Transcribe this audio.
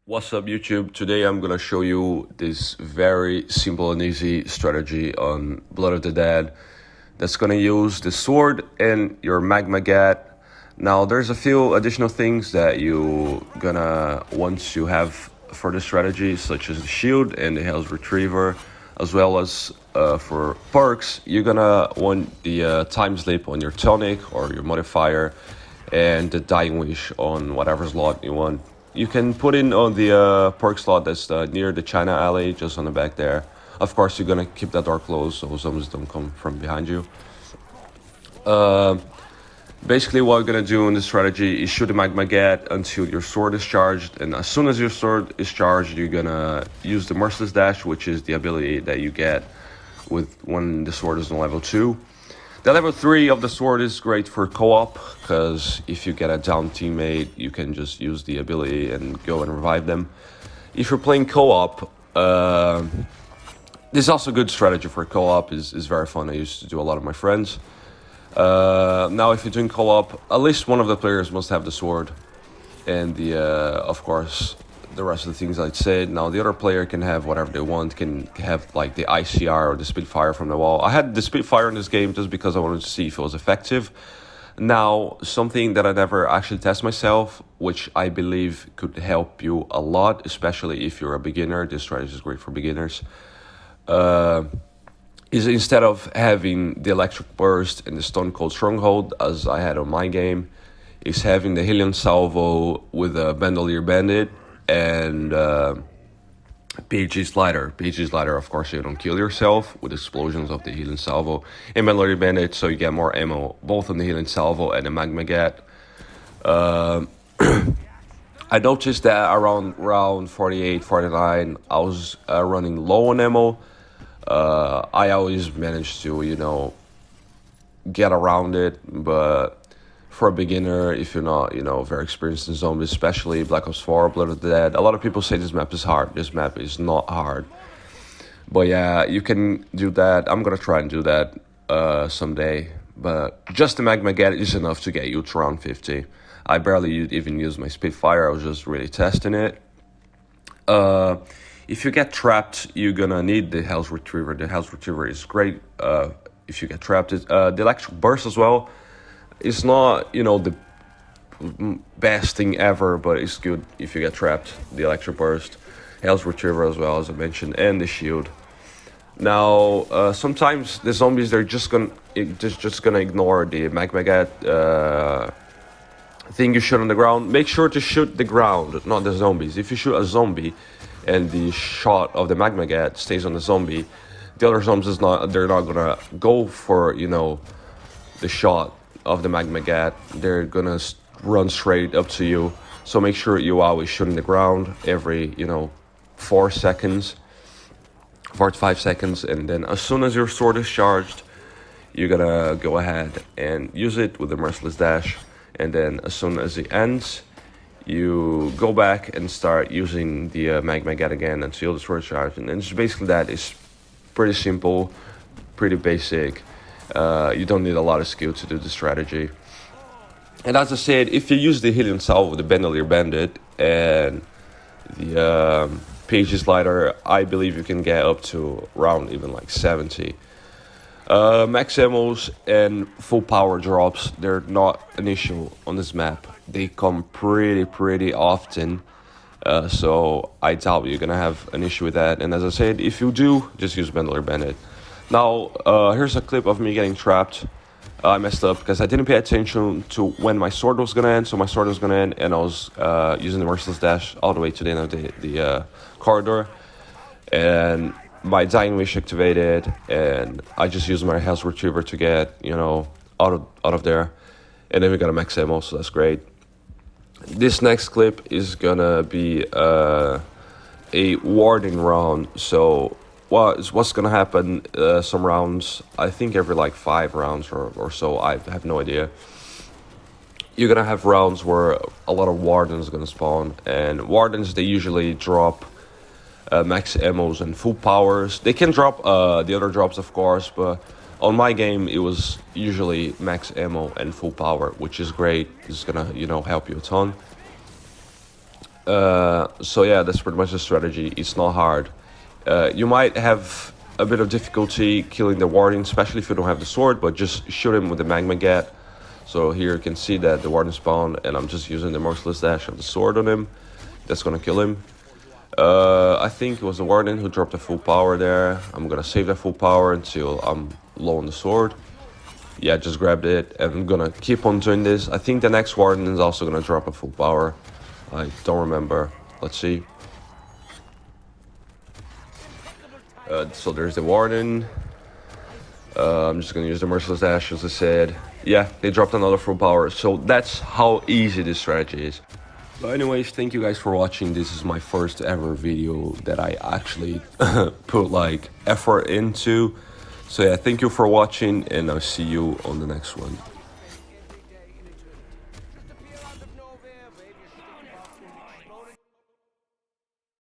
What's up, YouTube? Today I'm gonna show you this very simple and easy strategy on Blood of the Dead that's gonna use the sword and your Magmagat. Now there's a few additional things that you gonna want to have for the strategy, such as the shield and the health retriever, as well as for perks, you're gonna want the time slip on your tonic or your modifier and the dying wish on whatever slot you want. You can put in on the perk slot that's near the China alley, just on the back there. Of course, you're gonna keep that door closed so zombies don't come from behind you. Basically, what you're gonna do in this strategy is shoot the Magmagat until your sword is charged, and as soon as your sword is charged, you're gonna use the Merciless Dash, which is the ability that you get with when the sword is on level 2. The level 3 of the sword is great for co-op, because if you get a down teammate, you can just use the ability and go and revive them. If you're playing co-op, this is also a good strategy for co-op, is very fun. I used to do a lot of my friends. Now if you're doing co-op, at least one of the players must have the sword, and of course, the rest of the things I'd said. Now the other player can have whatever they want, can have like the ICR or the Spitfire from the wall. I had the Spitfire in this game just because I wanted to see if it was effective. Now, something that I never actually test myself, which I believe could help you a lot, especially if you're a beginner, this strategy is great for beginners, is instead of having the Electric Burst and the Stone Cold Stronghold, as I had on my game, is having the Hellion Salvo with a Bandolier Bandit and PG Slider. PG Slider, of course, you don't kill yourself with explosions of the Healing Salvo. And Bandolier Bandit, so you get more ammo, both on the Healing Salvo and the Magmagat. I noticed that around round 48, 49, I was running low on ammo. I always managed to, get around it, but for a beginner, if you're not, very experienced in zombies, especially Black Ops 4, Blood of the Dead, a lot of people say this map is hard. This map is not hard. But yeah, you can do that. I'm gonna try and do that someday. But just the Magmagat is enough to get you to round 50. I barely even used my Spitfire. I was just really testing it. If you get trapped, you're gonna need the Health Retriever. The Health Retriever is great if you get trapped. The Electric Burst as well. It's not, the best thing ever, but it's good if you get trapped. The Electric Burst, Health Retriever as well, as I mentioned, and the shield. Now, sometimes the zombies, they're just gonna ignore the Magmagat thing you shoot on the ground. Make sure to shoot the ground, not the zombies. If you shoot a zombie and the shot of the Magmagat stays on the zombie, the other zombies they're not gonna go for, the shot of the Magmagat. They're gonna run straight up to you. So make sure you always shoot in the ground every 4 seconds, 4 to 5 seconds, and then as soon as your sword is charged, you're gonna go ahead and use it with the Merciless Dash, and then as soon as it ends, you go back and start using the Magmagat again until the sword is charged. And it's basically that. It's pretty simple, pretty basic. You don't need a lot of skill to do the strategy. And as I said, if you use the Hellion Salvo, the Bandolier Bandit, and the PG Slider, I believe you can get up to around even like 70. Max ammos and full power drops, they're not an issue on this map. They come pretty often. So I doubt you're gonna have an issue with that. And as I said, if you do, just use Bandolier Bandit. Now, here's a clip of me getting trapped. I messed up because I didn't pay attention to when my sword was gonna end. So my sword was gonna end, and I was using the Merciless Dash all the way to the end of the corridor. And my Dying Wish activated, and I just used my Health Retriever to get, out of there. And then we got a max ammo, so that's great. This next clip is gonna be a Warden round. So what's gonna happen, some rounds, I think every like 5 rounds or so, I have no idea, you're gonna have rounds where a lot of Wardens are gonna spawn. And Wardens, they usually drop max ammos and full powers. They can drop the other drops, of course, but on my game it was usually max ammo and full power, which is great. It's gonna help you a ton. So yeah, that's pretty much the strategy. It's not hard. You might have a bit of difficulty killing the Warden, especially if you don't have the sword, but just shoot him with the Magmagat. So here you can see that the Warden spawned, and I'm just using the Merciless Dash of the sword on him. That's gonna kill him. I think it was the Warden who dropped the full power there. I'm gonna save that full power until I'm low on the sword. Yeah, just grabbed it, and I'm gonna keep on doing this. I think the next Warden is also gonna drop a full power. I don't remember. Let's see. So there's the Warden. I'm just gonna use the Merciless Dash, as I said. Yeah, they dropped another full power, so that's how easy this strategy is. But anyways, thank you guys for watching. This is my first ever video that I actually put like effort into. So yeah, thank you for watching, and I'll see you on the next one.